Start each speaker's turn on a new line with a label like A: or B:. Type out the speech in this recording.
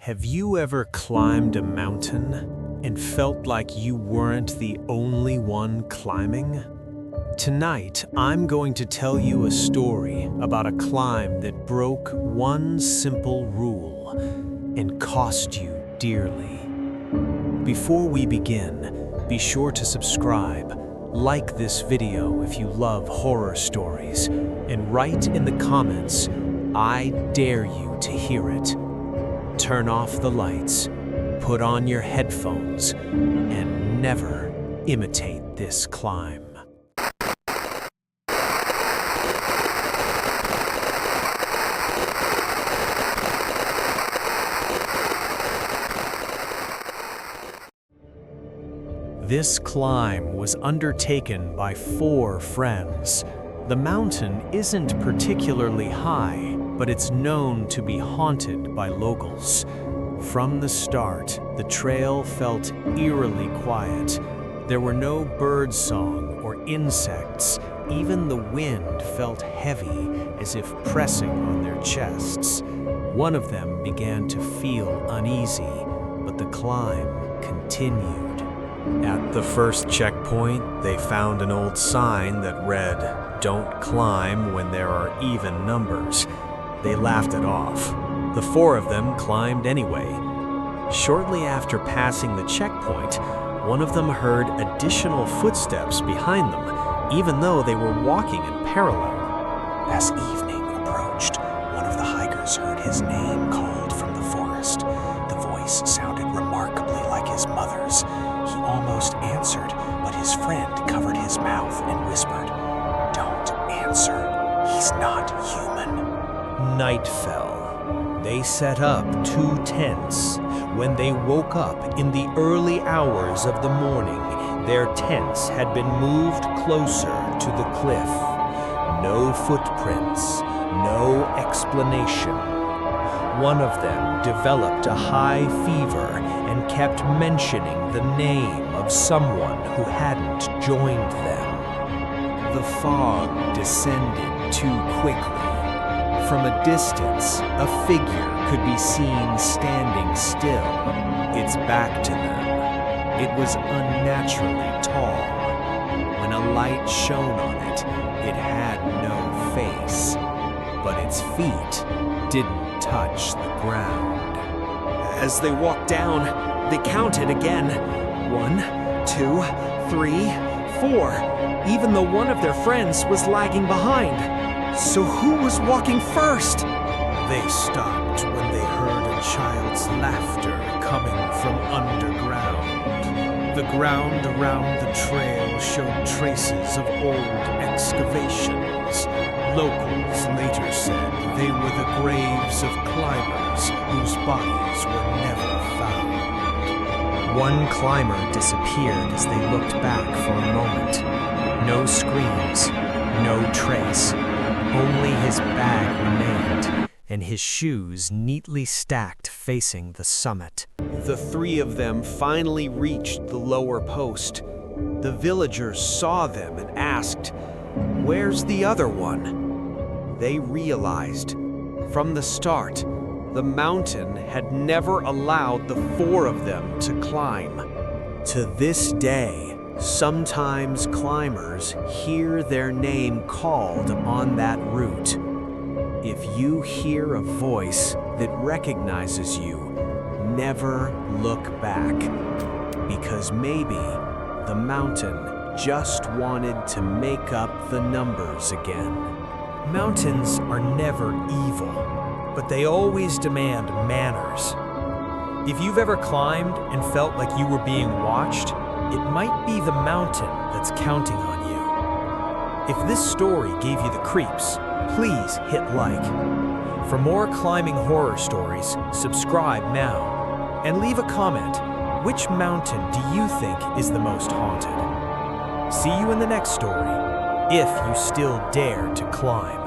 A: Have you ever climbed a mountain and felt like you weren't the only one climbing? Tonight, I'm going to tell you a story about a climb that broke one simple rule and cost you dearly. Before we begin, be sure to subscribe, like this video if you love horror stories, and write in the comments, "I dare you to hear it." Turn off the lights, put on your headphones, and never imitate this climb. This climb was undertaken by 4 friends. The mountain isn't particularly high, but it's known to be haunted by locals. From the start, the trail felt eerily quiet. There were no birdsong or insects. Even the wind felt heavy, as if pressing on their chests. One of them began to feel uneasy, but the climb continued. At the first checkpoint, they found an old sign that read, "Don't climb when there are even numbers." They laughed it off. The 4 of them climbed anyway. Shortly after passing the checkpoint, one of them heard additional footsteps behind them, even though they were walking in parallel. As evening approached, one of the hikers heard his name called from the forest. The voice sounded remarkably like his mother's. He almost answered, but his friend covered his mouth and whispered, "Don't answer. He's not human." Night fell. They set up 2 tents. When they woke up in the early hours of the morning, their tents had been moved closer to the cliff. No footprints, no explanation. One of them developed a high fever and kept mentioning the name of someone who hadn't joined them. The fog descended too quickly. From a distance, a figure could be seen standing still, its back to them. It was unnaturally tall. When a light shone on it, it had no face, but its feet didn't touch the ground. As they walked down, they counted again. 1, 2, 3, 4. Even though one of their friends was lagging behind. So who was walking first? They stopped when they heard a child's laughter coming from underground. The ground around the trail showed traces of old excavations. Locals later said they were the graves of climbers whose bodies were never found. One climber disappeared as they looked back for a moment. No screams, no trace. Only his bag remained, and his shoes neatly stacked facing the summit. The 3 of them finally reached the lower post. The villagers saw them and asked, "Where's the other one?" They realized, from the start, the mountain had never allowed the 4 of them to climb. To this day, sometimes climbers hear their name called on that route. If you hear a voice that recognizes you, never look back, because maybe the mountain just wanted to make up the numbers again. Mountains are never evil, but they always demand manners. If you've ever climbed and felt like you were being watched, it might be the mountain that's counting on you. If this story gave you the creeps, please hit like. For more climbing horror stories, subscribe now. And leave a comment. Which mountain do you think is the most haunted? See you in the next story, if you still dare to climb.